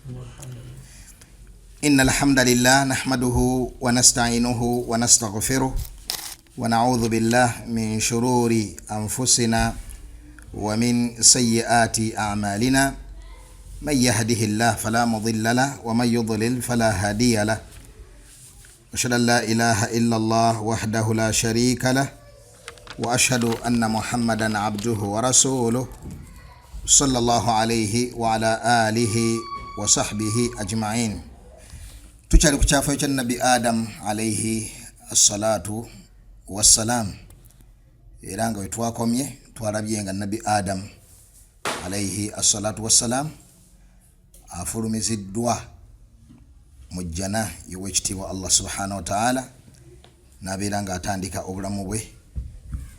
إن الحمد لله نحمده ونستعينه ونستغفره ونعوذ بالله من شرور أنفسنا ومن سيئات أعمالنا من يهده الله فلا مضل له ومن يضلل فلا هادي له أشهد أن لا إله إلا الله وحده لا شريك له وأشهد أن محمدا عبده ورسوله صلى الله عليه وعلى آله وصحبه أجمعين. Tuchali kuchafu cha Nabi Adam alayhi assalatu wassalam. Iranga wetwakomye twalabyenga Nabi Adam alayhi assalatu wassalam afulumiziddwa mu jjana y'owekitiibwa Allah subhanahu wa ta'ala n'abeera atandika obulamu bwe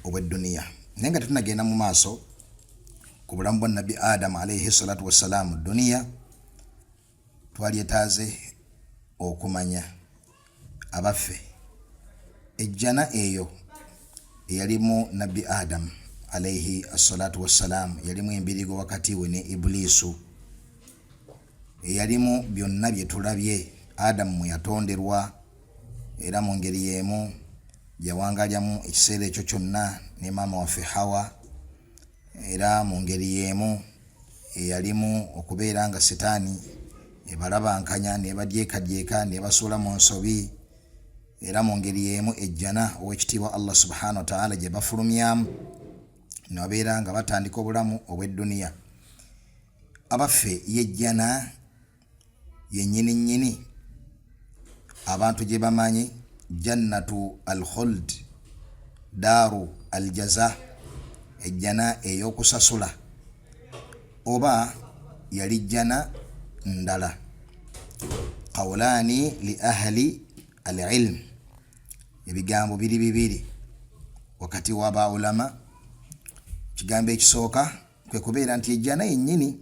obw'edduniya. Naye nga tunagenda mu maaso ku bulamu bwa Nabi Adam alayhi salatu wassalam mu dduniya, twalyetaaze okumanya abaffe ejjana eyo eyalimu Nabi Adam alayhi assalatu wassalam, yalimu embirigo wakati we ne Ibulisu, eyalimu byonna bye tulabye. Adamu mwe yatonderwa era mu ngeri y'emu yawangalyamu ekiseera ekyo kyonna ne maama waffe Hawa, era mu ngeri y'emu eyalimu okubeera nga setaani ebalabankanya nebadyekadyeka nebasuula mu nsobi, era mu ngeri y'emu ejjana owekitiibwa Allah subhanahu wa ta'ala gye bafulumyamu nebabeera nga batandika obulamu obw'edduniya. Abaffe yejjana yennyini abantu gye bamanyi jannatu al-khuld, daaru al-jaza, ejjana ey'okusasula, oba yali jjana ndala. Qawlaani li ahli al-ilm, ebigambo biri bibiri wakati w'aba ulama. Ekigambo ekisooka kwe kubeera nti ejjana yennyini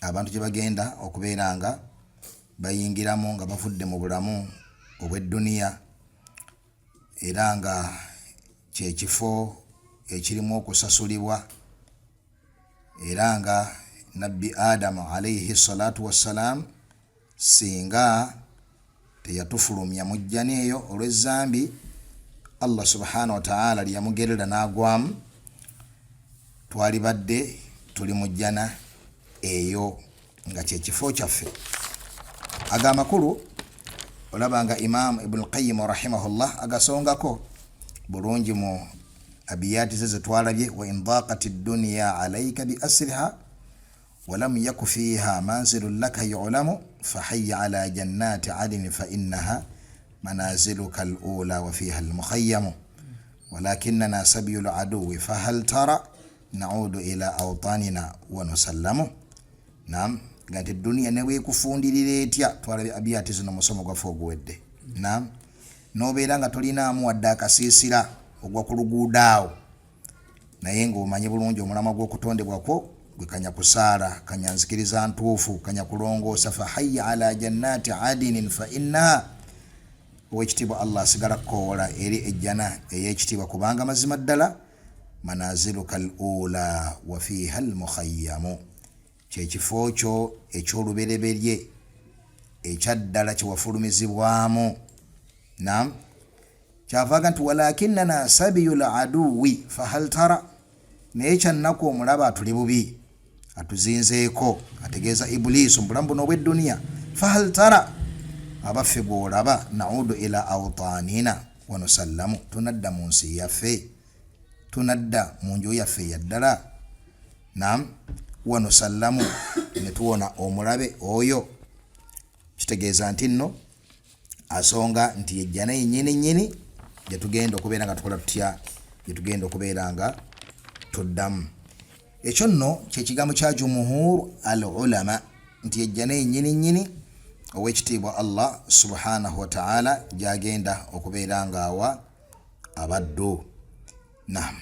abantu gye bagenda okubeera nga bayingiramu nga bavudde mu bulamu obw'edduniya, era nga kye kifo ekirimu okusasulibwa, era nga Nabbi Adamu alayhi salatu wassalam singa teyatufulumya mu jjana eyo olw'ezzambi Allah subhanahu wa ta'ala lyamugerera n'agwamu, twalibadde tuli mu jjana eyo nga kye kifo kyaffe. Agamakulu olabanga Imam Ibn Qayyim rahimahullah agasongako bulungi mu abiyati ze twalabye: wa in daqati dunya alayka bi asriha wa lam yaku fiha manzilun laka yu'lamu fa hayya ala jannati adn fa innaha manaziluka al-ula wa fiha al-mukhayyam walakinna sabiyul aduwi fa hal tara na'udu ila awtanina wa nusallamu. Naam, gati dunia newe kufundirira etya twalabye abiyati zino musomo gwa fogwedde. Naam, nobeera nga tolinaamu wadde akasiisira ogwa ku luguudaawo, naye ng'omanye bulungi omulama gw'okutondebwako gwe kanya kusaala, kanya nzikiriza ntuufu, kanya kulongoosa. Fa hayya ala jannati adinin fa innaha, owekitiibwa Allah asigala kukoowola eri ejjana ey'ekitiibwa, kubanga mazima ddala manaziluka al-ula wa fiha al-mukhayyamu, kyekifo kyo ekyolubereberye ekyaddala kyewafulumizibwamu. Naam, kyavaaga nti walakinna sabiyul aduwi fa hal tara, naye kyannaku omulaba atuli bubi, atuzinzeeko, ategeeza Ibulisu mu bulamu buno obw'edduniya. Fa hal tara, abaffe bw'olaba, na'udu ila awtanina wa nusallamu, tunadda mu nsi yaffe, tunadda mu nju yaffe yaddala. Naam, wa nusallamu, ne tuwona omulabe oyo. Kitegeeza nti nno asonga nti ejjana yennyini gye tugenda okubeera nga tukola tutya, gye tugenda okubeera nga tuddamu. Ekyo nno kyekigambo kya jumuhur al-ulama nti ejjana yennyini owekitiibwa Allah subhanahu wa ta'ala gyagenda okubeera nga awa abaddu. Naam,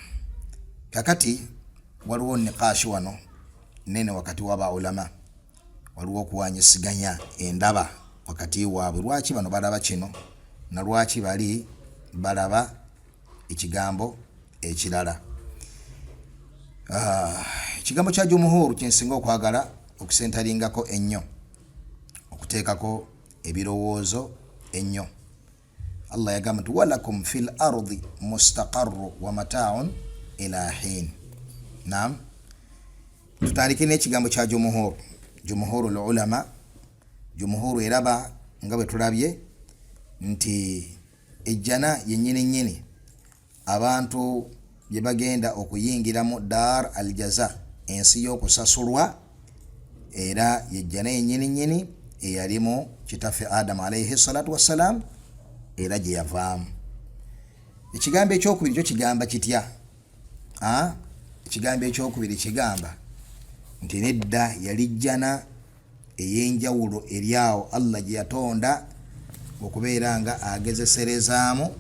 kakati waliwo niqaashi wano nene wakati w'aba ulama, waliwo okuwanyisiganya endaba wakati waabwe. Lwaki bano balaba kino na lwaki bali balaba ekigambo ekirala? Ekigambo kya jumuhuru kyensinga okwagala okusentalingako ennyo okuteekako ebirowoozo ennyo. Allah yagamba nti walakum fil ardi mustaqarru wa mata'un ila hin. Naam, tutandike n'ekigambo kya jumhurul ulama. Jumhuru eraba nga bwe tulabye nti ejjana yennyini abantu bye bagenda okuyingiramu dar al jaza, ensi y'okusasulwa, era yejjana yennyini eyalimu kitaffe Adamu alayhi salatu wassalam, era gye yavaamu. Ekigambo ekyokubiri kyo kigamba kitya? Ekigambo ekyokubiri kigamba nti nedda yali jjana ey'enjawulo eryawo Allah gye yatonda okubeera nga agezeserezaamu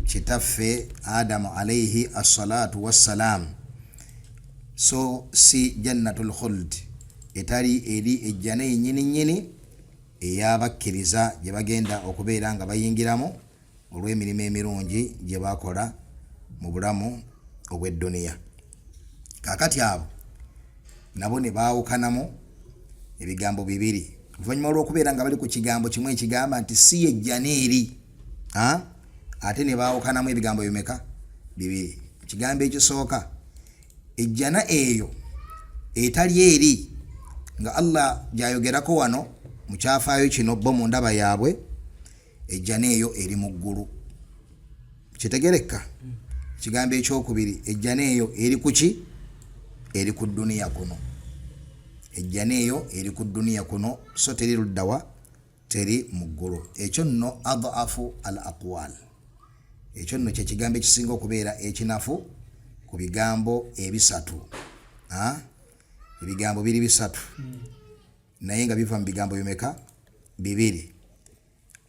kitaffe Adamu alayhi assalatu wassalam. So si jannatul khuld, etali eri ejjana yennyini ey'abakkiriza gye bagenda okubeera nga bayingiramu olw'emirimu emirungi gye bakola mu bulamu obw'edduniya. Kaakati abo nabo ne baawukanamu ebigambo bibiri. Oluvannyuma lw'okubeera nga bali ku kigambo kimu ekigamba nti si yejjana eri, ate ne baawukanamu ebigambo bimeka? Bibiri. Ekigambo ekisooka, ejjana eyo etali eri nga Allah gy'ayogerako wano mu kyafaayo kino bo mu ndaba yaabwe, ejjana eyo eri mu ggulu. Kitegerekka? Ekigambo ekyokubiri, ejjana eyo eri ku ki? Eri ku dduniya kuno. Ejjana eyo eri ku dduniya kuno, so teri luddawa, teri mu ggulu. Ekyo nno adhafu al aqwal. Ekyo nno kye kigambo ekisinga okubeera ekinafu ku bigambo ebisatu. Ebigambo biri bisatu naye nga biva mu bigambo bimeka? Bibiri.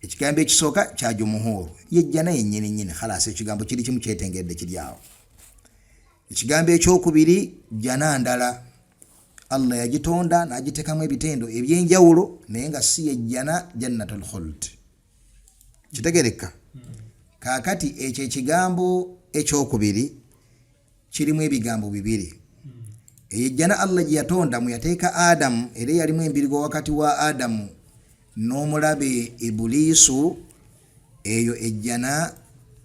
Ekigambo ekisooka kya jumuhuru, yejjana yennyini khalas, ekigambo kiri kimu kyetengedde kiri awo. Ekigambo ekyokubiri, jjana ndala Allah yagitonda n'agiteekamu ebitendo eby'enjawulo naye nga si yejjana jannatul khuld. Kitegerekka? Kaakati ekyo ekigambo ekyokubiri kirimu ebigambo bibiri. Ejjana Allah gye yatonda mu yateeka Adamu, era yalimu embirigo wakati wa Adamu n'omulabe Ibuliisu, eyo ejjana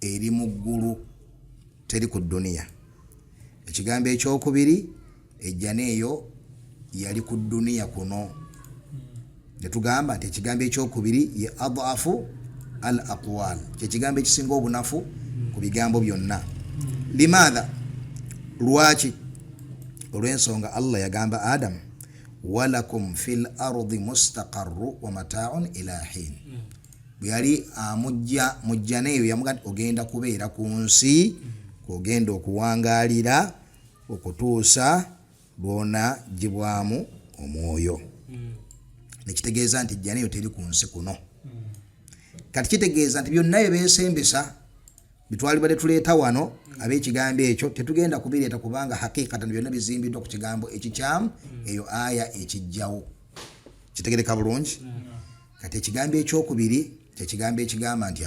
eri mu ggulu, teri ku dduniya. Ekigambo ekyokubiri, ejjana eyo yali ku dduniya kuno. Ne tugamba nti ekigambo ekyokubiri ye adhafu al aqwal, kyekigambo ekisinga obunafu ku bigambo byonna. Limaadha? Lwaki? Olw'ensonga Allah yagamba Adamu walakum fil ardi mustaqarru wa mata'un ila hin. Bwe yali amujja mu jjana eyo yamugamba ogenda kubeera ku nsi, ogenda okuwangaalira okutuusa lwona gibwamu omwoyo. Nekitegeeza nti ejjana eyo teri ku nsi kuno. Kati kitegeeza nti byonna bye beesembesa bitwalibwa tuleeta wano ab'ekigambo ekyo tetugenda kubireeta kubanga hakikatan byonna bizimbiddwa ku kigambo ekikyamu, eyo aya ekijjawo. Kitegereka bulungi? Kati ekigambo ekyokubiri kyekigambo ekigamba nti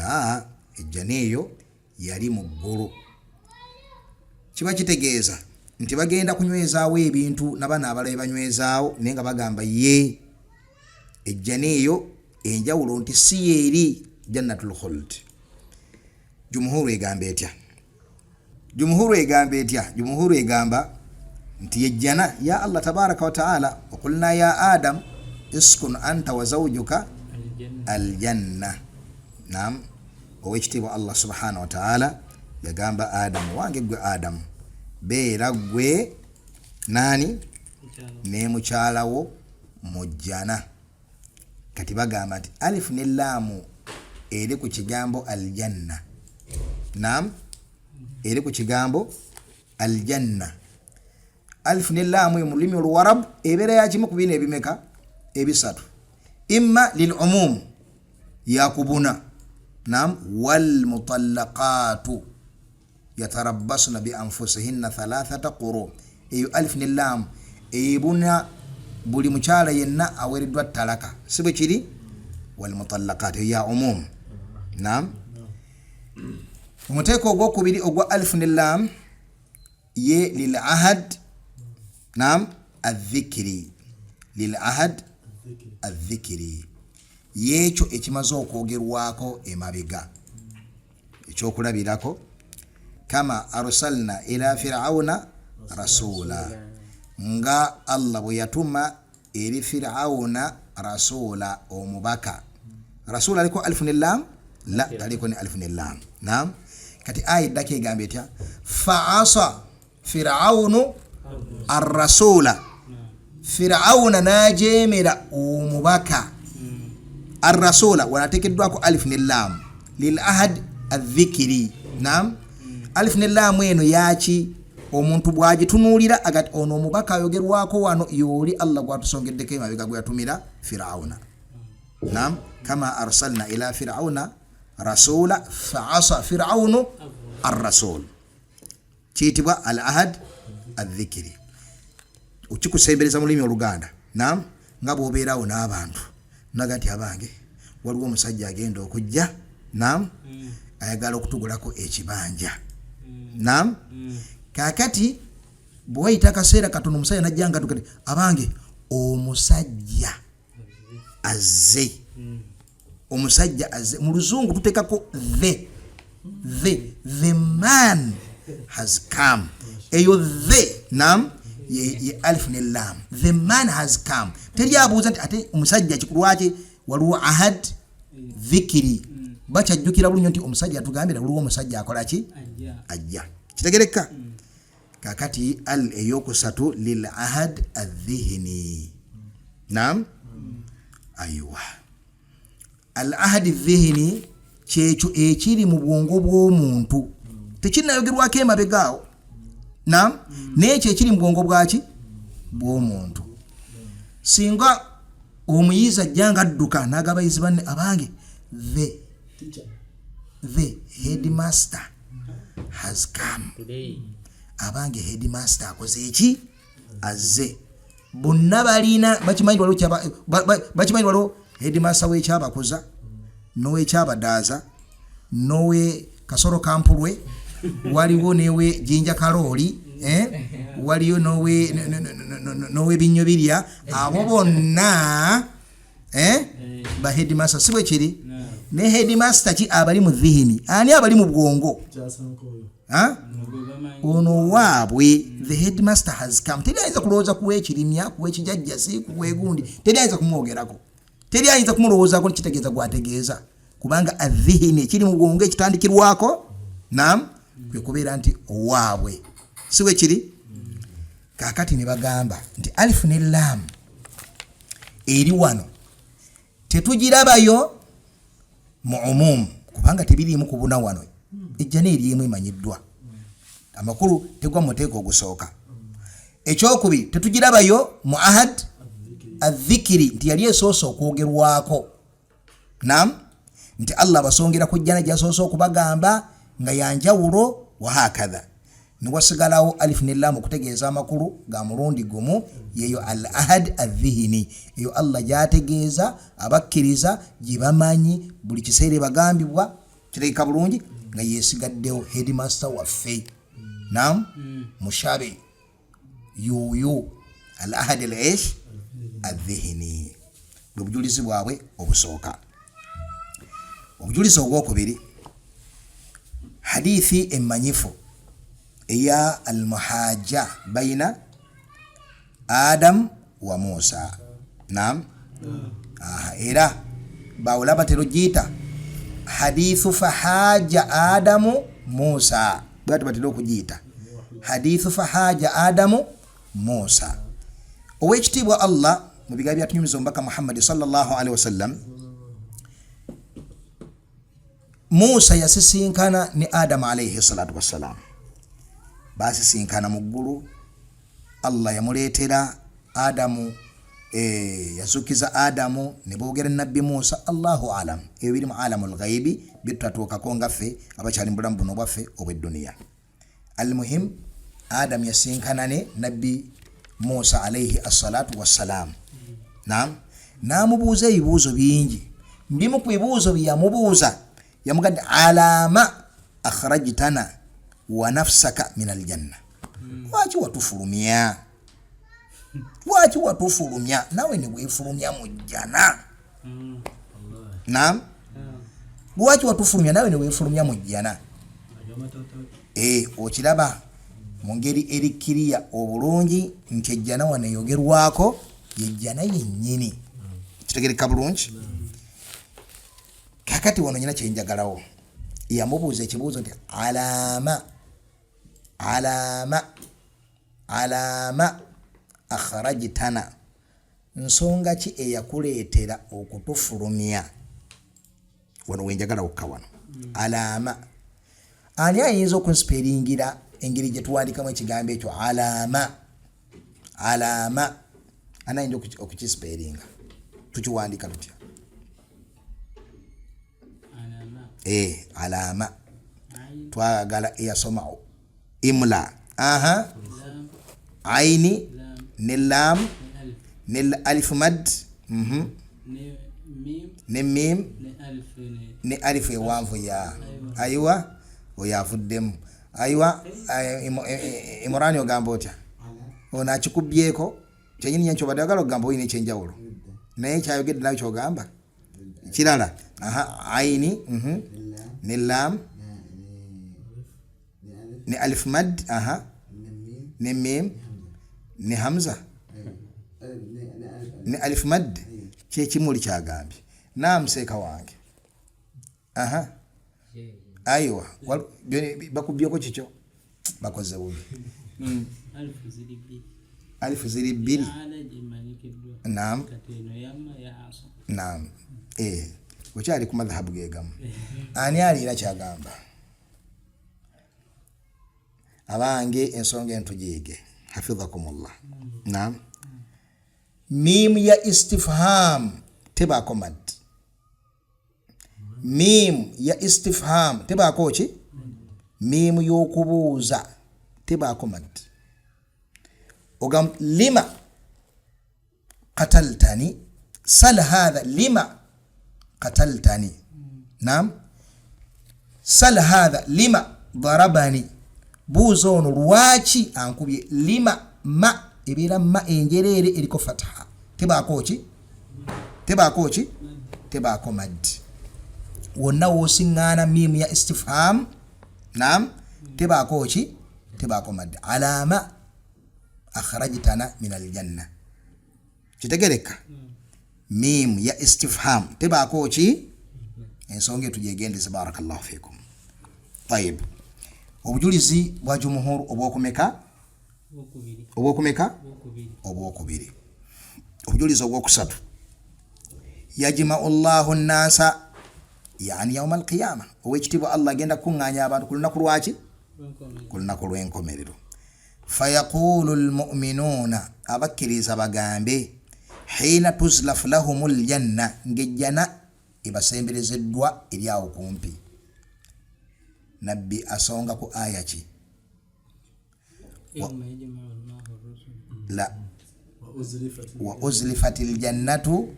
ejjana eyo yali mu ggulu. Kiba kitegeeza nti bagenda kunywezaawo ebintu n'abaana abalabe banywezaawo naye nga bagamba ye ejjana eyo enjawulo nti si yeeri jannatul khuld. Jumuhuru egamba etya? Jumuhuru egamba nti yejjana ya Allah tabaraka wa taala okulna ya Adam iskun anta wa zawjuka aljanna. Naam, owekitiibwa Allah subhanahu wa taala yagamba Adamu, wange gwe Adamu beera gwe nani ne mukyalawo mu jjana. Kati bagamba nti alif ne laamu eri ku kigambo aljanna. Naam, eri ku kigambo aljanna. Alif ne laamu mu lulimi oluwarabu ebeera ya kimu ku bino ebimeka? Ebisatu. Imma lil umum, yakubuna. Naam, wal mutallaqatu yatarabbasna bi anfusihinna thalathata quru. Eyo alif ne laamu ebuna buli mukyala yenna aweereddwa talaka, si bwe kiri? Wal mutallaqatu ya umum. Naam, omuteeko ogwokubiri ogwa alif ne laam ye lil ahad. Naam, adh-dhikri, lil ahad adh-dhikri. yekyo ekimaze okwogerwako emabega. Ekyokulabirako kama arsalna ila firauna rasula, nga Allah bwe yatuma eri firauna rasula omubaka. Rasula aliko alif ne lam? La, taliko ni alif ne lam. Naam. Kati aya dake egambe etya fa'asa firaunu ar-rasula, firauna najemera omubaka. Ar-rasula wanatekeddwako alif ne lam lil ahad adh-dhikri. Naam. Alif ne lam eno yaki omuntu bwagitunulira agati ono omubaka ayogerwako wano yoli Allah gwatusongeddeko emabega gwe yatumira firauna. Naam. Kama arsalna ila firauna rasula fa'asa firaunu ar-rasul, kiyitibwa al-ahad adh-dhikri. Ukikusembereza mu lulimi Oluganda. Naam. Nga bw'obeerawo n'abantu nagati abange waliwo omusajja agenda okujja. Naam. Ayagala okutugulako ekibanja. Naam. Kakati bw'ayita akaseera katono omusajja najja nga tukati abange omusajja azze. Omusajja azze mu luzungu tutekako the man has come. Eyo the. Naam. Ye alif ne lam. The man has come. Teri abuuza nti ate omusajja kikulwaki waliwo ahad dhikiri. Bachajjukira bulunyo nti omusajja atugambira waliwo omusajja akola ki? Ajja. Kitegereka? Kakati al eyokusatu lil ahad adh-dhihni. Naam. Aywa. Al ahad adh-dhihni kyekyo ekiri mu bwongo bw'omuntu tekinayogerwako emabegaawo. Naam. N'ekyo ekiri mu bwongo bwaki? Bw'omuntu. Singa omuyizi ajja nga adduka n'agabayizi banne abange the headmaster has come. Abange headmaster akoze eki? Azze. Bonna balina bakimanyi waliwo headmaster w'ekyabakoza n'ow'ekyabadaaza n'owe kasoro kampulwe waliwo newe jinja kaloli waliyo nowe binyo birya abo bonna ba headmaster sibwe kiri ne headmaster ki abali mu dhihini ani abali mu bwongo ono wabwe the headmaster has come. Teri ayinza kulowooza kuwa ekirimya kuwa ekijajjasi kuwa egundi teri ayinza kumwogerako teri ayinza kumulowoozaako kitegeeza gwategeeza kubanga adhihini ekiri mu bwongo ekitandikirwako. Naam. Kwe kubeera nti owaabwe siwe kiri. Kakati ne bagamba nti alif ne lam eri wano tetugirabayo mu umum kubanga tebiriimu kubuna wano ejja n'eriimu emanyiddwa amakulu tegwa muteeko ogusooka. Ekyokubiri tetugirabayo mu ahad adh-dhikri nti yali esoose okwogerwako. Naam. Nti Allah basongera kujjana gyasoose okubagamba nga yanjawulo wa hakadha. Niwasigalawo alif ne lam okutegeeza amakulu ga mulundi gumu yeyo al ahad adh-dhihni. Eyo Allah gyategeeza abakkiriza gibamanyi buli kiseera bagambibwa kireka bulungi nga yesigaddewo headmaster waffe. Naam. Mushabe yuyu al ahad al-ish adh-dhihni. Obujulizi bwabwe obusooka. Obujulizi obwokubiri hadithi emanyifu eya al-muhajja baina Adam wa Musa. Naam. Era bawulaba terojita hadithu fahaja Adamu Musa. Bwatu batero okujita hadithu fahaja Adamu Musa. Owekitibwa Allah mu bigambo byatunyumiza omubaka Muhammad sallallahu alaihi wasallam Musa yasisinkana ni Adam alayhi salatu wassalam. Basisinkana mu ggulu. Allah yamuleetera Adamu yazukiza Adamu ne boogera nabbi Musa Allahu alam ebiri mu alamul ghaibi bitatuukako ngaffe abakyali mu bulamu buno bwaffe obw'edduniya. Almuhim Adam yasinkana ne nabbi Musa alayhi assalatu wassalam. Naam. Namubuuza ebibuuzo bingi. Mbimu ku bibuuzo byamubuuza yamugadde alama akhrajtana wa nafsaka min aljanna. Lwaki watufulumya? Lwaki watufulumya nawe ne weefulumya mu jjana? naam lwaki watufulumya nawe newefulumya mu jjana okiraba mu ngeri erikkiriya obulungi nti ejjana waneyogerwako yejjana yennyini kitegereka bulungi kakati wano nyina kyenjagalawo yamubuuza ekibuuzo nti alaama akharajtana nsonga ki eyakuleetera okutufulumya wano wenjagala wokka wano alaama ani ayinza okunsipeeringira engeri gye tuwandikamu ekigambo ekyo alaama ani ayinza okukisipeeringa tukiwandika tutya alaama twagala eyasoma imla aini ne lam ne alif mad ne mim ne alif ewanvu ya aywa oyavuddemu aywa imurani ogamba otya ono akikubyeko kyenyini nyenkyo badde agala okugamba oyina ekyenjawulo naye kyayogedde nawe kyogamba kirala aini ne lam ne alif mad ne mim ne hamza ne alif mad kyekimuli kyagambye namuseeka wange aywa bakubyeko kikyo bakoze bubi alifu ziri bbiri naam okyali ku madhahabu gegamu ani aliira kyagamba abange ensonga entujige hafidhakumullah naam mim ya istifham tebako mad mim ya istifham tebako ki mim yokubuuza tebako mad ogam lima qataltani sal hadha lima qataltani naam sal hadha lima darabani buuza ono lwaki ankubye lima ma ebeera ma enjereere eriko fataha tebako ki tebako mad wonna wosiŋŋaana mimu ya istifham naam tebako ki tebako mad alaama akhrajtana min aljanna kitegereka mim ya istifham tebako ki ensonga etujegendeze barakallahu fikum tayib obujulizi bwa jumuhur obwokubiri obujulizi obwokusatu yajma'u Allahu an-nasa yani yawm al-qiyamah owekitibwa Allah agenda kuŋŋaanya abantu ku lunaku lwaki ku lunaku lw'enkomerero fayaqulu al-mu'minuna abakkiriza bagambe hina tuzlafu lahumul janna ngejjana ebasemberezeddwa eri awo kumpi nabbi asonga ku aya ki la wa uzlifatil jannatu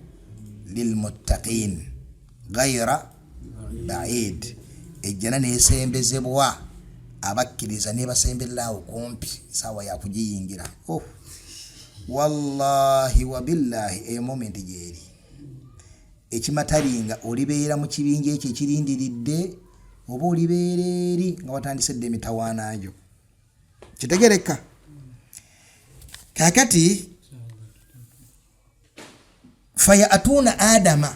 lilmuttaqin ghayra ba'id ejjana nesembezebwa abakkiriza nebasemberera awo kumpi sawa ya kugiyingira wallahi wa billahi moment jeri ekimatalinga olibeera mu kibinja ekyo ekirindiridde oba olibeera eri nga watandisedde emitawaanajo kitegereka kakati faya atuna adama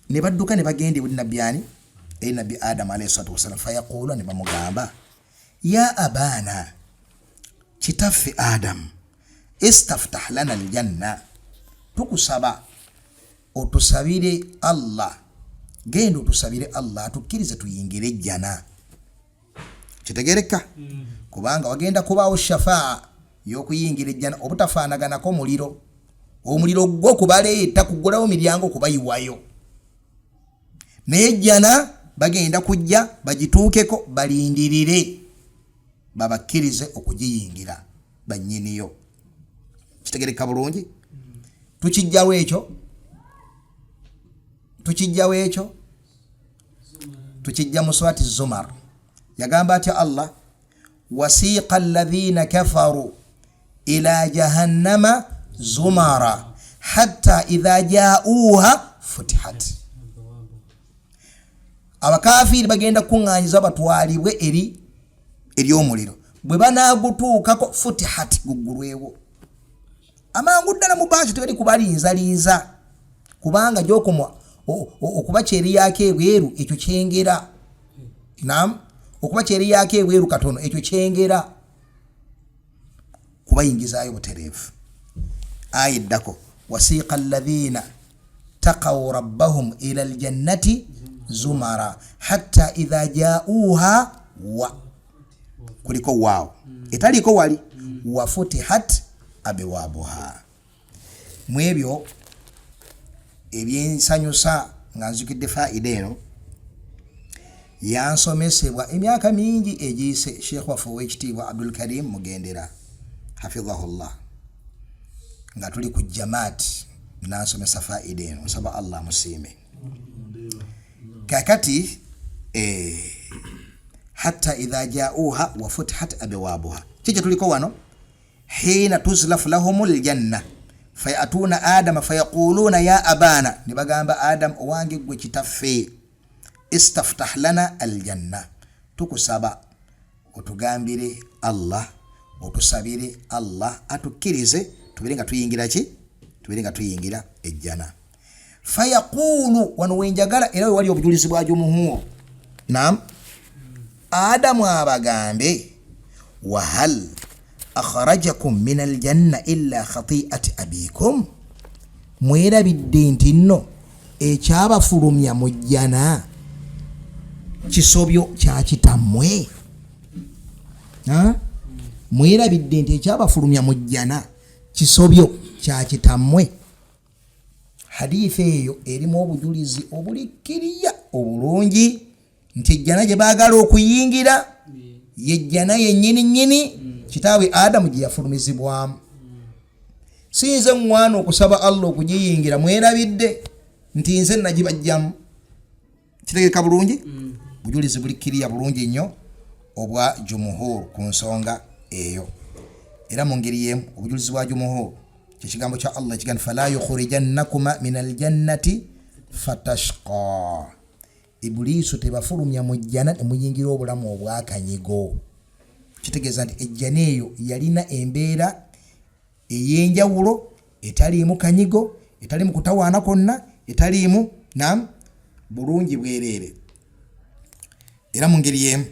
ne badduka ne bagende buli nabyani nabbi adam alayhi salatu wasalam fayaqulu ne bamugamba ya abana kitaffe adam istaftah lana aljanna tukusaba otusabire Allah genda otusabire Allah tukkirize tuyingire ejjana kitegereka kubanga wagenda kubaawo shafaa y'okuyingira ejjana obutafaanaganako omuliro gwo kubaleeta kugulawo miryango kubayiwayo naye ejjana bagenda kujja bagituukeko balindirire babakkirize okugiyingira bannyiniyo kitegereka bulungi tukijjawo ekyo tukijja mu surati Zumar yagamba atya Allah wasiqa alladhina kafaru ila jahannama zumara hatta idha ja'uha futihat abakafiri bagenda kuŋŋaanyiza batwalibwe eri omuliro. Bwe banaagutuukako futihat guggulwewo amangu ddala mu baasi tebali kubalinzalinza kubanga gyokomwa okuba kyeriyako ebweru ekyo kyengera. Naam, okuba kyeriyako ebweru katono ekyo kyengera kubayingizaayo butereevu. Aya eddako wasiqa alladhina taqaw rabbahum ila aljannati zumara hatta idha jaauha wa kuliko waaw etaliko wali wa futihat abwabuha. Mwebyo ebyensanyusa nga nzukidde faida eno yansomesebwa emyaka mingi egiyise Sheikh waffe ow'ekitiibwa Abdul Karim Mugendera hafidhahullah nga tuli ku jamaat nansomesa faida eno. Nsaba Allah musiime. Kakati hatta idha jaauha wa futihat abwabuha kiki tuliko wano hina tuzlafu lahumul janna fayatuna adama fayaquluna ya abana nibagamba Adam owange gwe kitaffe istaftah lana aljanna tukusaba otugambire Allah otusabire Allah atukkirize tubirenga tuyingira ejjana. Fayaqulu wano wenjagala era wali obujulizi bwajjo muhuo. Naam, Adamu abagambe wahal akhrajakum min aljanna illa khati'ati abikum, mwerabidde nti nno ekyabafulumya mu jjana kisobyo kya kitammwe. Mwerabidde nti ekyabafulumya mu jjana kisobyo kya kitammwe. Hadithi eyo erimu obujulizi obulikkiriya obulungi nti ejjana gye baagala okuyingira yejjana yennyini kitaawe Adamu gye yafulumizibwamu. Sinze mwana okusaba Allah okugiyingira mwerabidde nti nze nagibajjamu. Kitegeeka bulungi? Bujulizi bulikkiriya bulungi nnyo obwa jumuhur ku nsonga eyo. Era mu ngeri y'emu obujulizi bwa jumuhur kigambo kya Allah kigamba fala yukhrijannakuma min aljannati fatashqa. Ibulisu tebafulumya mu jjana temuyingira obulamu obwakanyigo. Kitegeeza nti ejjana eyo yalina embeera ey'enjawulo etaliimu kanyigo, etaliimu kutawaana kwonna, etaliimu naam bulungi bwereere. Era mu ngeri y'emu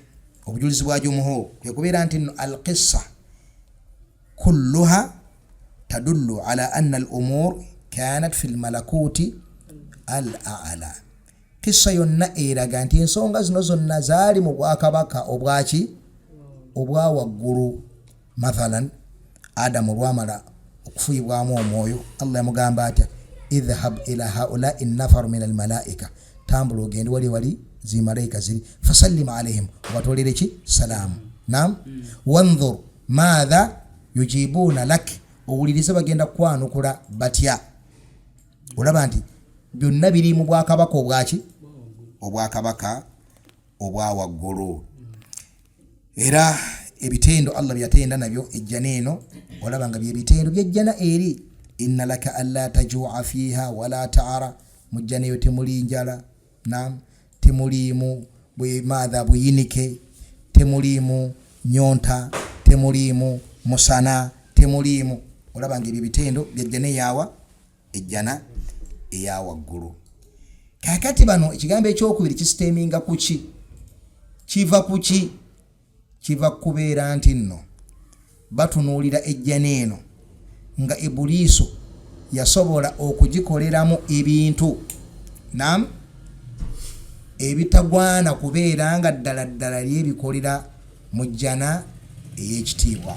obujulizi bwa jumuhur kwe kubeera nti nno alqissa kulluha tadullu ala anna al-umur kanat fi al-malakuti al-a'la. Kissa yonna eraga nti ensonga zino zonna zaali mu bwakabaka obwaki obwa waggulu. Mathalan Adamu lwamala okufuyibwamu omwoyo Allah yamugamba atya idhhab ila haula'i nafaru min al-malaika, tambula ogende wali zimalaika ziri fasallim alaihim watolere ki salaamu. Naam, wanzur madha yujibuna lak, owulirize bagenda kwanukula batya. Olaba nti byonna biri mu bwakabaka obwaki obwakabaka obwa waggulu. Era ebitendo Allah byatenda nabyo ejjana eno olaba nga byebitendo byejjana eri. Inna laka alla tajua fiha wala ta'ara, mujjana eyo temuli njala, naam, temulimu madha buyinike, temulimu nyonta, temulimu musana, temulimu. Olaba nga ebitendo byejjana yawa ejjana eya waggulu. Kakati bano ekigambo ekyokubiri kisiteminga kuki? Kiva kuki? Kiva kubeera nti nno batunuulira ejjana eno nga Ibuliiso yasobola okugikoleramu ebintu naam ebitagwana kubeera nga ddala lyebikolera mu jjana ey'ekitiibwa.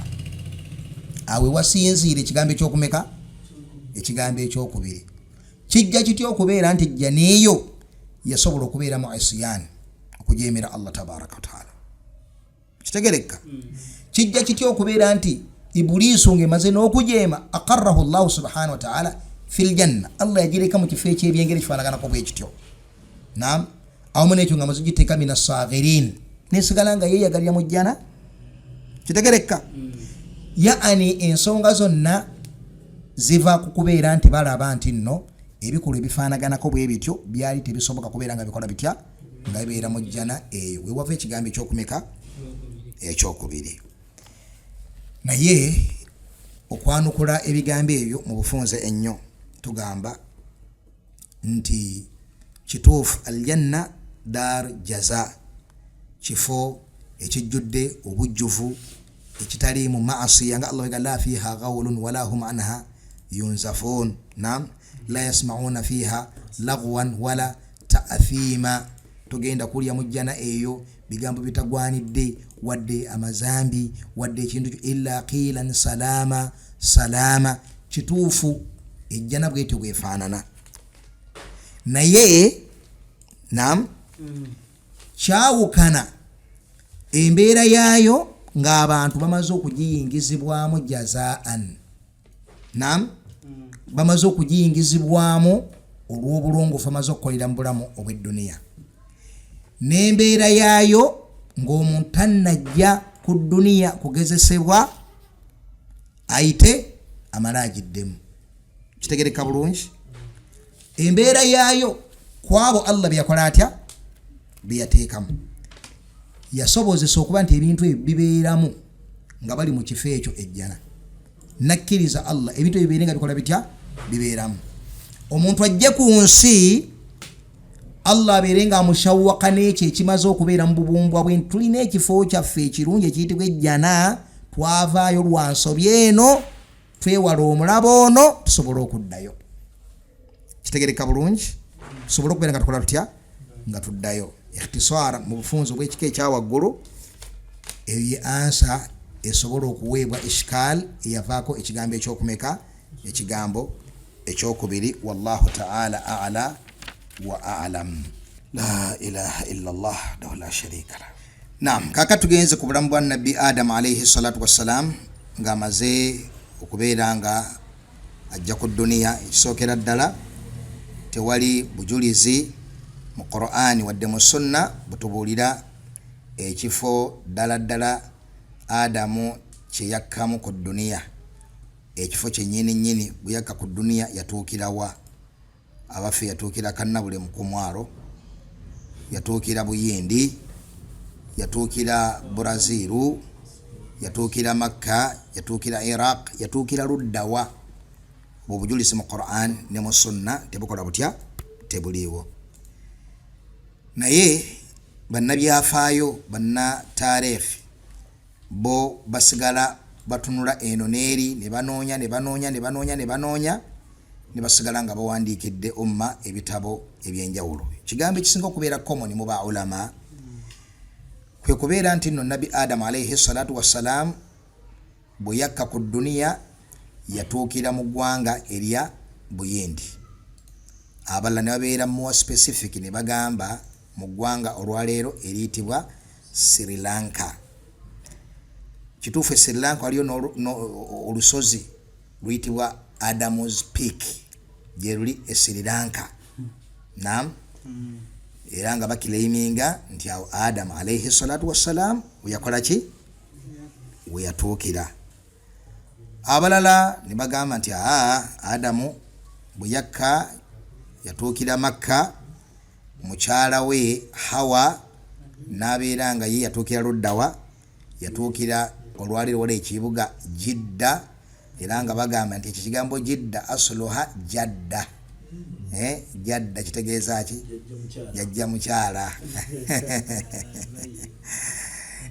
Awe wasinziire ekigambo ekyokumeka? Ekigambo ekyokubiri. Kijja kitya okubeera nti ejjana eyo yasobola okubeera mu isyan, okujeemera Allah tabaraka wa taala? Kitegereka? Kijja kitya okubeera nti Ibuliiso ng'emaze n'okujeema aqarrahu Allah subhanahu wa taala fil janna, Allah yagireka mu kifo eky'ebyengeri kifaanaganako bwe kityo. Naam, awamu n'ekyo nga muzigiteeka mina saghirin, nesigala nga yeeyagalira mu jjana. Kitegereka? Yaani ensonga zonna ziva ku kubeera nti balaba nti nno ebikulu ebifaanaganako bwe bityo byali tebisoboka kubeera nga bikola bitya nga ebeera mu jjana eyo. Wewava ekigambo ekyokumeka ekyokubiri. Naye okwanukula ebigambo ebyo mu bufunze ennyo tugamba nti kituufu aljanna dar jaza, kifo ekijjudde obujjuvu ekitaliimu maasiya nga Allah la fiha ghawlun wala hum anha yunzafun. Naam, la yasmauna fiha lagwan wala ta'thima. Tugenda kulya mu jjana eyo bigambo bitagwanidde wadde amazambi wadde ekintu illa qilan salama salama. Kituufu ejjana bwetyo bwefaanana. Naye naam, kyawukana embeera yaayo ng'abantu bamaze okugiyingizibwamu jazaan. Naam, bamaze okugiyingizibwamu olw'obulongoofu amaze okukolera mu bulamu obw'edduniya. N'embeera yaayo ng'omuntu tannajja ku dduniya kugezesebwa ayite amala agiddemu. Kitegereka bulungi? Embeera yaayo kwabo Allah byakola atya, byateekamu. Yasobozesa okuba nti ebintu ebyo bibeeramu nga bali mu kifo ekyo ejjana. Nakkiriza Allah ebintu ebyo bibeera nga bikola bitya, bibeeramu. Omuntu ajje ku nsi Allah abeere nga amushawwaka n'ekyo ekimaze okubeera mu bubumbwa bwe. Tulina ekifo kyaffe ekirungi ekiyitibwa ejjana, twavaayo lwa nsobi eno, twewala omulabo ono, tusobole okuddayo. Kitegereka bulungi? Tusobole okubeera nga tukola tutya, nga tuddayo. Ikhtisara mu bufunzo bw'ekika ekyawaggulu, eyo ye ansa esobola okuweebwa ishkal eyavaako ekigambo ekyokumeka, ekigambo ekyokubiri. Wallahu ta'ala a'la wa a'lam. La ilaha illa Allah wahdahu la sharika lah. Naam, kaka tugenze ku bulamu bwa Nabbi Adam alayhi salatu wassalam ng'amaze okubeera nga ajja ku dduniya. Ekisookera ddala tewali bujulizi mu Qur'ani wadde mu sunna butubuulira ekifo ddala ddala Adamu kye yakkamu ku dduniya. Ekifo kye nnyini bwe yakka ku dduniya yatuukira wa? Abaffe yatuukira Kannabule mu Kumwaro, yatuukira Buyindi, yatuukira Brazil, yatuukira Makka, yatuukira Iraq, yatuukira luddawa. Obujulizi mu Qur'an ne mu sunna tebukola butya, tebuliiwo. Naye bannabyafaayo banna taarikhi bo basigala batunula eno neeri ne banoonya ne basigala nga bawandiikidde umma ebitabo ebyenjawulo. Kigambo ekisinga okubeera common mu ba ulama kwe kubeera nti nno Nabi Adam alayhi salatu wassalam bwe yakka ku dduniya yatuukira mu ggwanga erya Buyindi. Abalala ne babeera more specific ne bagamba mu ggwanga olwaleero eriyitibwa Sri Lanka. Kituufu Sri Lanka waliyo olusozi luyitibwa Adam's Peak gye luli e Sri Lanka. Naam, era nga bakilaiminga nti awo Adam alayhi salatu wassalam weyakola ki, weyatuukira. Abalala ne bagamba nti Adamu bwe yakka yatuukira Makka, mukyala we Hawa n'abeera nga ye yatuukira luddawa, yatuukira olwaliro wali ekibuga Jidda, era nga bagamba nti ekigambo Jidda asluha Jadda. Jadda kitegeeza ki? Yajja mukyala.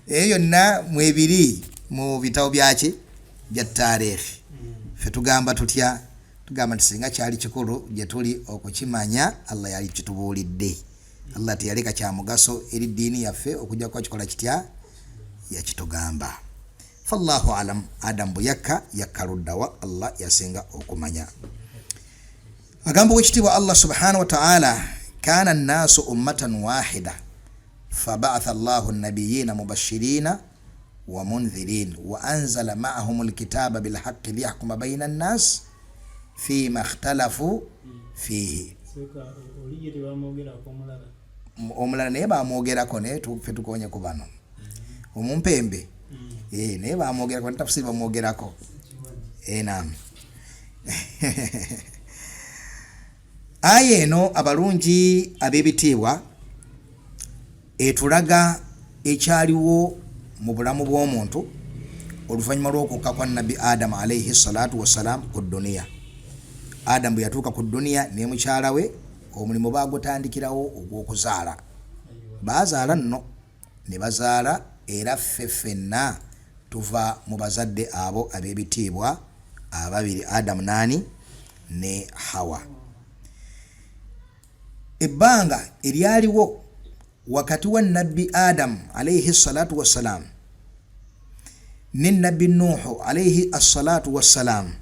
Eyo yonna mwebiri mu bitabo byaki bya taarikhi. Ffe tugamba tutya? Tugamba nti singa kyali kikulu gye tuli okukimanya Allah yali kitubuulidde. Allah teyaleka kya mugaso eri ddiini yaffe okujja kuba kikola kitya, yakitugamba. Fallahu alam. Adam bwe yakka luddawa Allah yasinga okumanya. Agamba wekitiibwa Allah subhanahu wa ta'ala, kana annaasu ummatan wahida faba'atha Allahu an-nabiyyina mubashirina wa munzirin wa anzala ma'ahum al-kitaba bil haqqi liyahkuma bayna an-nas fima ikhtalafu fihi. Omulala naye bamwogerako naye ffe tukonye ku bano omumpembe naye bamwogerako ne tafsiri bamwogerako. Naam. Aya eno abalungi ab'ebitiibwa etulaga ekyaliwo mu bulamu bw'omuntu oluvannyuma lw'okukka kwa nabbi adamu alaihi salatu wassalam ku duniya. Adamu bwe yatuuka ku duniya ne mukyala we omulimu bagutandikirawo ogw'okuzaala. Bazaala nno ne bazaala, era ffe ffenna tuva mu bazadde abo ab'ebitiibwa ababiri, Adamu nani ne Hawa. Ebbanga eryaliwo wakati wa nabbi Adamu alaihi salatu wassalam ne nabbi Nuhu alaihi assalatu wassalam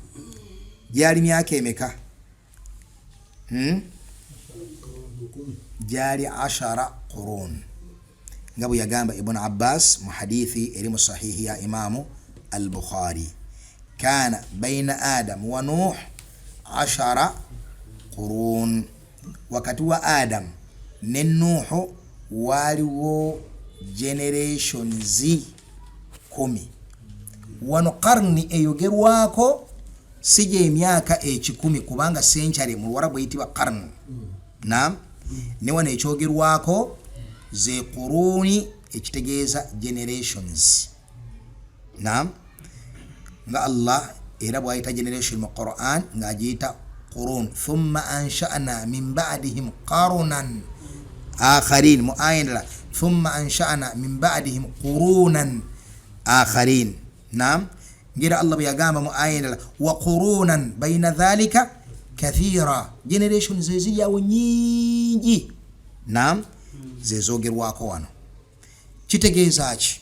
gyali myaka emeka? Gyali 10 qurun, nga bwe yagamba Ibn Abbas mu hadithi eri mu sahihi ya Imamu al-Bukhari, kana baina Adam wa Nuh 10 qurun. Wakati wa Adam ne Nuhu waliwo generations 10. Wano qarni eyogerwako sije emyaka 10 kubanga century mu Luwarabu eyitibwa qarn. Naam, ne wano ekyogerwako ze quruni ekitegeeza generations. Naam, nga Allah era bwayita generation mu Quran nga agiyita qurun, thumma ansha'na min ba'dihim qarunan akharin. Mu ayindala thumma ansha'na min ba'dihim qurunan akharin. Naam, ngira Allah bwe yagamba mu ayindala wa qurunan bayna dhalika kathira, generation zeziryawo nyingi. Naam, zezogerwako wano. Kitegeeza ki?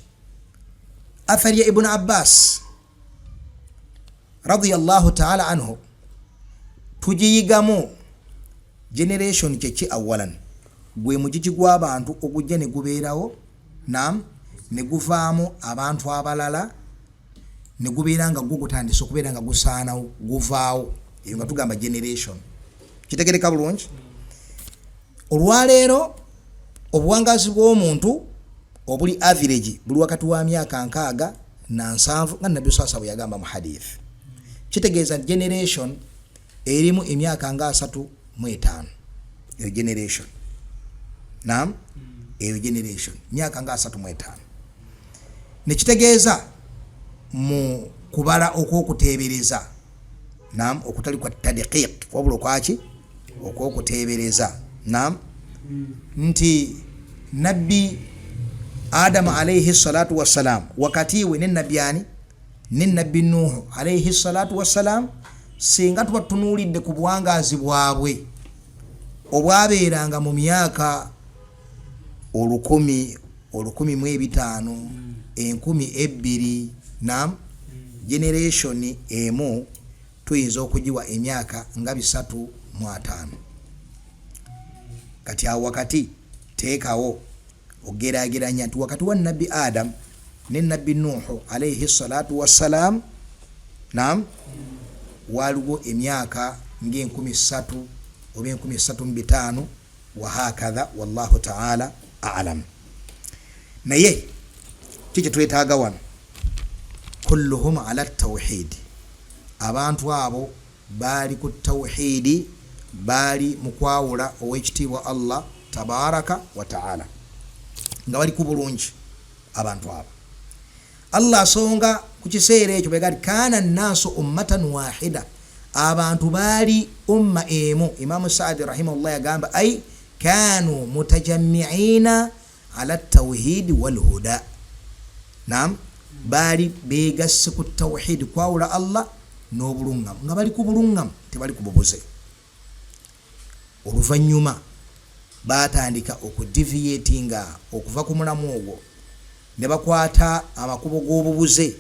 Athari ya Ibn Abbas radiyallahu ta'ala anhu tugiyigamu generation kyeki awalan gwe mugigi gw'abantu ogujja ne gubeerawo. Naam, ne guvaamu abantu abalala ne gubeera nga gutandise okubeera nga gusaanawo guvaawo, eyo nga tugamba generation. Kitegereka bulungi? Olwaleero obuwangazi bw'omuntu obuli average buli wakati wa myaka 6 na 7 nga Nabbi sasa bwe yagamba mu hadith. Kitegeeza generation erimu emyaka nga 35, eyo generation. Naam, eyo generation myaka nga 35. Nekitegeeza mu kubala okwokuteebereza, naam, okutali kwa tadqiq wabula okwaki okwokuteebereza. Naam, nti nabbi Adamu alaihi salatu wassalam wakati we ne nabbi ani ne nabbi Nuhu alaihi salatu wassalam, singa tuba tunuulidde ku buwangazi bwabwe obwabeeranga mu myaka 10,000, 15,000, 2,000. Naam, generation emu tuyinza okugiwa emyaka nga 305. Kati awo wakati teekawo ogeraageranya nti wakati wa nabbi Adam ne nabbi Nuhu alaihi salatu wassalam, naam, waliwo emyaka nga 3,000 oba 3,500 wa hakadha, wallahu ta'ala a'lam. Naye kiki twetaaga wano? Kulluhum ala tawhid. Abantu abo bali ku tawhidi, bali mu kwawula ow'ekitiibwa Allah tabaraka wa ta'ala, nga bali ku bulungi abantu abo. Allah songa ku kiseera ekyo bwe kana nnaasu ummatan wahida, abantu bali umma emu. Imamu Saadi rahimahullah yagamba ay kanu mutajammiina ala tawhid wal huda. Naam, bali begasse ku tawhid, kwawula Allah n'obulungam, nga bali ku bulungam, tebali ku bubuze. Oluvannyuma batandika okudeviatinga okuva ku mulamu ogwo ne bakwata amakubo g'obubuze,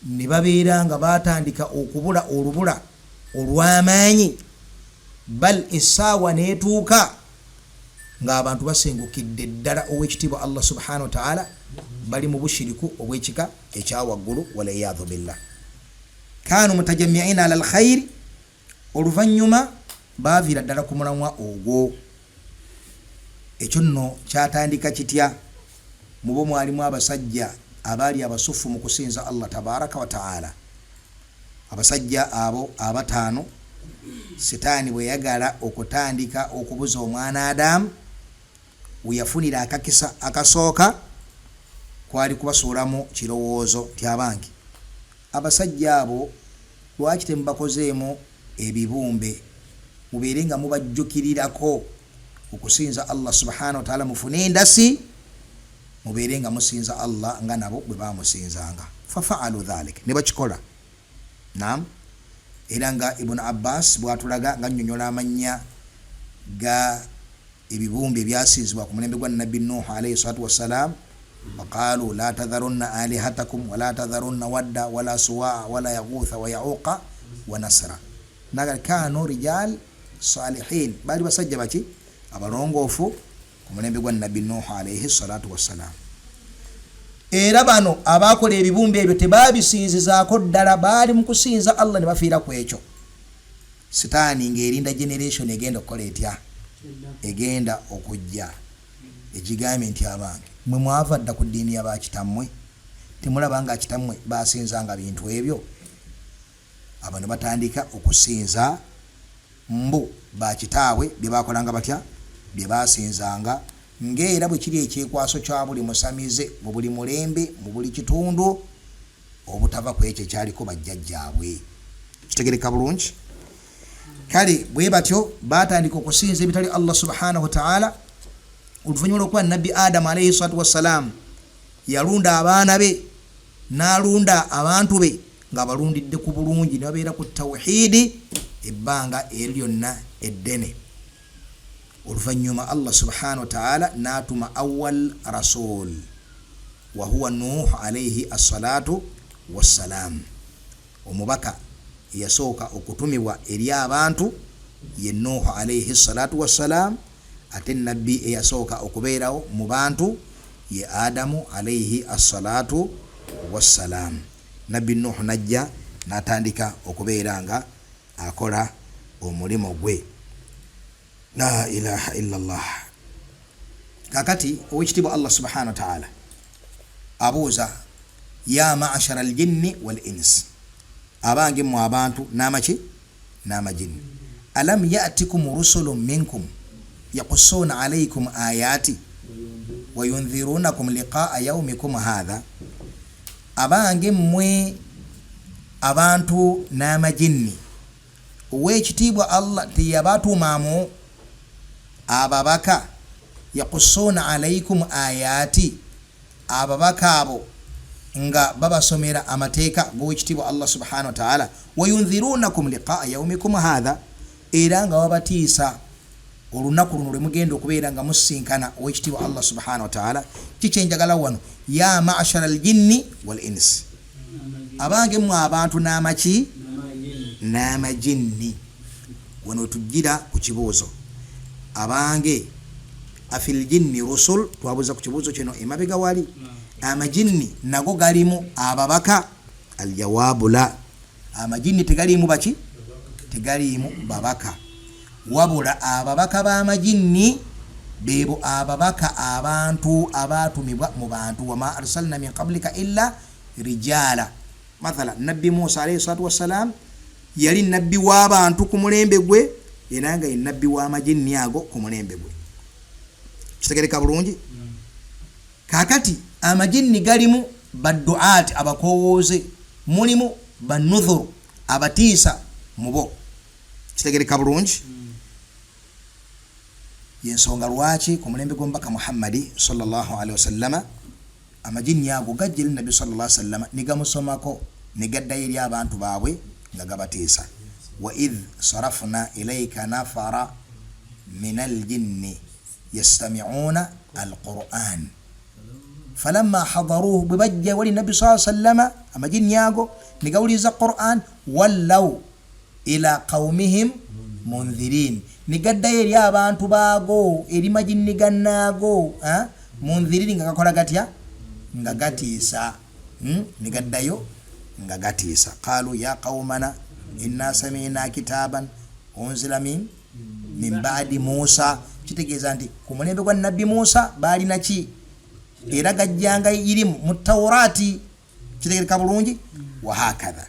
ne babeera nga batandika okubula olubula olw'amaanyi. Bal essaawa neetuuka ng'abantu basengukidde ddala ow'ekitiibwa Allah subhanahu wa ta'ala, bali mu bushiriku obw'ekika ekyawaggulu, waliyadhu billah. Kanu mutajammiina ala alkhairi, oluvannyuma baviira ddala ku mulamwa ogwo. Ekyo nno kyatandika kitya? Mubo mwalimu abasajja abaali abasufu mu kusinza Allah tabaraka wa ta'ala. Abasajja abo 5, Sitaani bwe yagala okutandika okubuza omwana Adamu weyafunira akakisa akasooka kwali kubasuulamu kirowoozo tyabange abasajja abo lwaki temubakozeemu ebibumbe mubeere nga mubajjukirirako okusinza Allah subhanahu wa ta'ala, mufune endasi mubeere nga musinza Allah nga nabo bwe bamusinzanga. Fafaalu dhalik, ne bakikola. Naam, era nga Ibn Abbas bwatulaga nga nnyonnyola amannya ga ebibumbe ebyasinzibwa ku mulembe gwa Nabbi Nuh alayhi salatu wassalam. Waqalu la tadharunna alihatakum wala tadharunna wadda wala suwaa wala yaghutha wa yauqa wa nasra. Naga kanu rijal salihin, bali basajja baki abalongoofu ku mulembe gwa Nabbi Nuh alayhi salatu wassalam. Era bano abakola ebibumbe ebyo tebabisinzizaako ddala, baali mu kusinza Allah ne bafiira ku ekyo. Sitaani ng'erinda generation egenda okukola etya, egenda okujja ekigambe nti abange mwe mwava dda ku ddiini y'abakitammwe, temulaba nga kitammwe basinzanga bintu ebyo. Abo ne batandika okusinza mbu bakitaabwe bye bakolanga batya, bye basinzanga, ng'era bwe kiri ekyekwaso kya buli musamize mu buli mulembe mu buli kitundu obutava ku ekyo ekyaliko bajjajjaabwe. Kitegereka bulungi? Kale bwe batyo batandika okusinza ebitali Allah subhanahu wa ta'ala. Oluvannyuma lw'okuba Nabbi Adamu alayhi salatu wassalam yalunda abaana be n'alunda abantu be ng'abalundidde ku bulungi ne babeera ku tawhidi ebbanga eryonna eddene. Oluvannyuma Allah subhanahu wa ta'ala n'atuma awwal rasul wa huwa Nuh alayhi assalatu wassalam. Omubaka yasooka okutumibwa eri abantu ye Nuh alayhi assalatu wassalam, ate nabbi eyasooka okubeerawo mu bantu ye Adamu alayhi assalatu wassalam. Nabbi Nuh najja n'atandika okubeera nga akola omulimo gwe. La ilaha illallah. Kakati owekitiibwa Allah subhanahu wa ta'ala abuuza ya ma'ashara al-jinni wal ins, abange mu abantu n'amaki n'amajinni, alam ya'tikum rusulun minkum yaqussuna alaykum ayati wa yunzirunakum liqa'a yawmikum hadha. Abange mmwe abantu n'amajinni, owekitiibwa Allah teyabatumaamu ababaka yaqussuna alaykum ayati, ababaka abo nga babasomera amateeka g'owekitiibwa Allah subhanahu wa ta'ala, wa yunzirunakum liqa'a yawmikum hadha, era nga wabatiisa olunaku luno lwe mugenda okubeera nga musinkana owekitiibwa Allah subhanahu wa ta'ala. Kikyenjagala wano ya ma'ashara al-jinni wal ins, abange mu abantu n'amaki n'amajinni. Wano tujjira ku kibuuzo abange afil jinni rusul, twabuuza ku kibuuzo kino emabega wali. Amajinni nago galimu ababaka, aljawaabu la, amajinni tegalimu baki, tegalimu babaka, wabula ababaka b'amajinni beebo ababaka abantu abatumibwa mu bantu. Wama arsalna min qablika illa rijala. Mathala Nabbi Musa alayhi salatu wassalam yali nabbi w'abantu ku mulembe gwe, era nga ye nabbi w'amajinni ago ku mulembe gwe. Kitegereka bulungi? Kakati amajinni galimu badduat, abakowooze, mulimu banudhur, abatiisa mubo. Kitegereka bulungi? Yensonga lwaki ku mulembe gw'omubaka Muhammadi sallallahu alaihi wasallama amajinni ago gajja eri Nabbi sallallahu alaihi wasallama ne gamusomako ne gaddayo eri abantu baabwe nga gabatiisa. Wa idh sarafna ilayka nafara min aljinni yastami'una alquran falamma hadaruhu, bwe bajja wali Nabbi sallallahu alaihi wasallama amajinni ago ne gawuliza Quran, wallaw ila qawmihim munzirin, ne gaddayo eri abantu baago, eri majinni gannaago munzirin nga gakola gatya, nga gatiisa. Ne gaddayo nga gatiisa. Qalu ya qawmana inna sami'na kitaban unzila min ba'di Musa. Kitegeeza nti ku mulembe gwa Nabbi Musa baalina ki, era gajjanga irimu mu Tawraati. Kitegereka bulungi? Wa hakadha.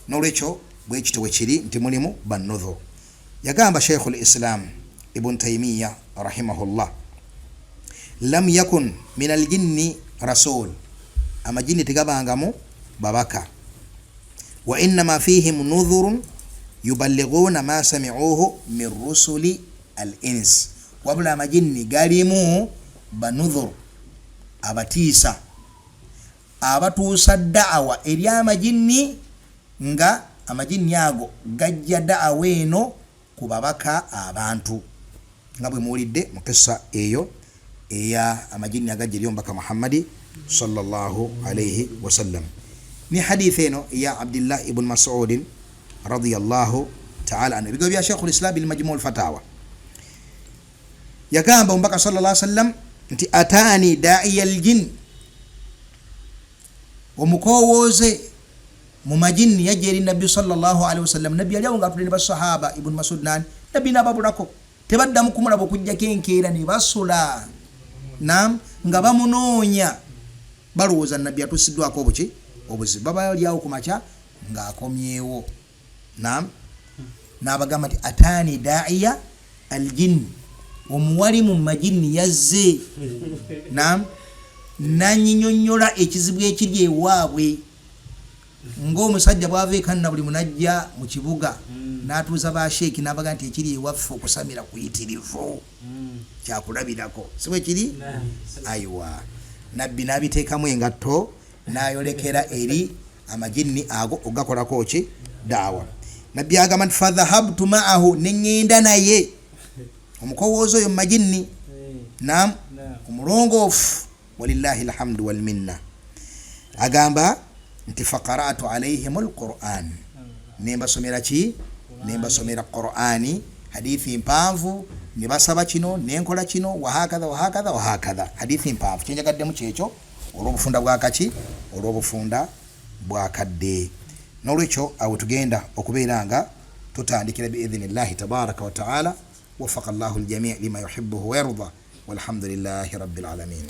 Nolwekyo bwe kityo bwe kiri nti mulimu bannudhu. Yagamba Sheikhul Islam Ibn Taymiyyah rahimahullah lam yakun min aljinni rasul, amajini tegabangamu babaka. Wa innama fihim nudhurun yuballighuna ma sami'uhu min rusuli al-ins, wabula amajini galimu banudhur, abatiisa abatuusa da'awa eri amajini nga amajini ago gajja da'awa eno ku babaka abantu, nga bwe muwulidde mu kissa eyo eya amajini agajja eri omubaka Muhammadi sallallahu alayhi wasallam. Ni hadithi eno ya Abdullah ibn Mas'ud radiyallahu ta'ala anhu, bigo bya Sheikhul Islam bil Majmu' al-Fatawa, yagamba omubaka sallallahu alayhi wasallam nti atani da'iya al-jinn, omukowoze mu majini yajja eri nabbi sallallahu alayhi wasallam. Nabbi yali awo nga atudde ne basahaba. Ibn Mas'ud nani nabbi n'ababulako, tebaddamu kumulaba okujjako enkeera ne basula nam nga bamunoonya, balowooza nabbi atusiddwako obuki obuzibu. Baba yali awo ku makya ng'akomyewo nam n'abagamba nti atani da'iya al-jinn, omuwali mu majini yazze nam nanyinyonnyola ekizibu ekiri ewaabwe, ng'omusajja bw'ava ekanna buli munajja mu kibuga n'atuuza ba sheeki n'abaga nti ekiri ewaffe okusamira kuyitirivu kyakulabirako, si bwe kiri? Ayiwa, nabbi n'abiteekamu engatto n'ayolekera eri amajini ago ogakolako ki daawa. Nabbi agamba nti fadhahabtu ma'ahu, neŋŋenda naye omukowooza oyo mu majini nam omulongoofu, walillahi alhamdu wal minna. Agamba nti faqara'tu alayhim alquran, nembasomera ki? Nembasomera Qur'ani, hadithi mpanvu, ne basaba kino nenkola kino, wahakadha wahakadha wahakadha, hadithi mpanvu. Kyenjagaddemu kyekyo olw'obufunda bwakaki, olw'obufunda bwakadde. Nolwekyo awo tugenda okubeera nga tutandikira biidhnillahi tabaraka wa ta'ala. Wafaqa Allahu aljami' lima yuhibbuhu wa yarda, walhamdulillahi rabbil alamin.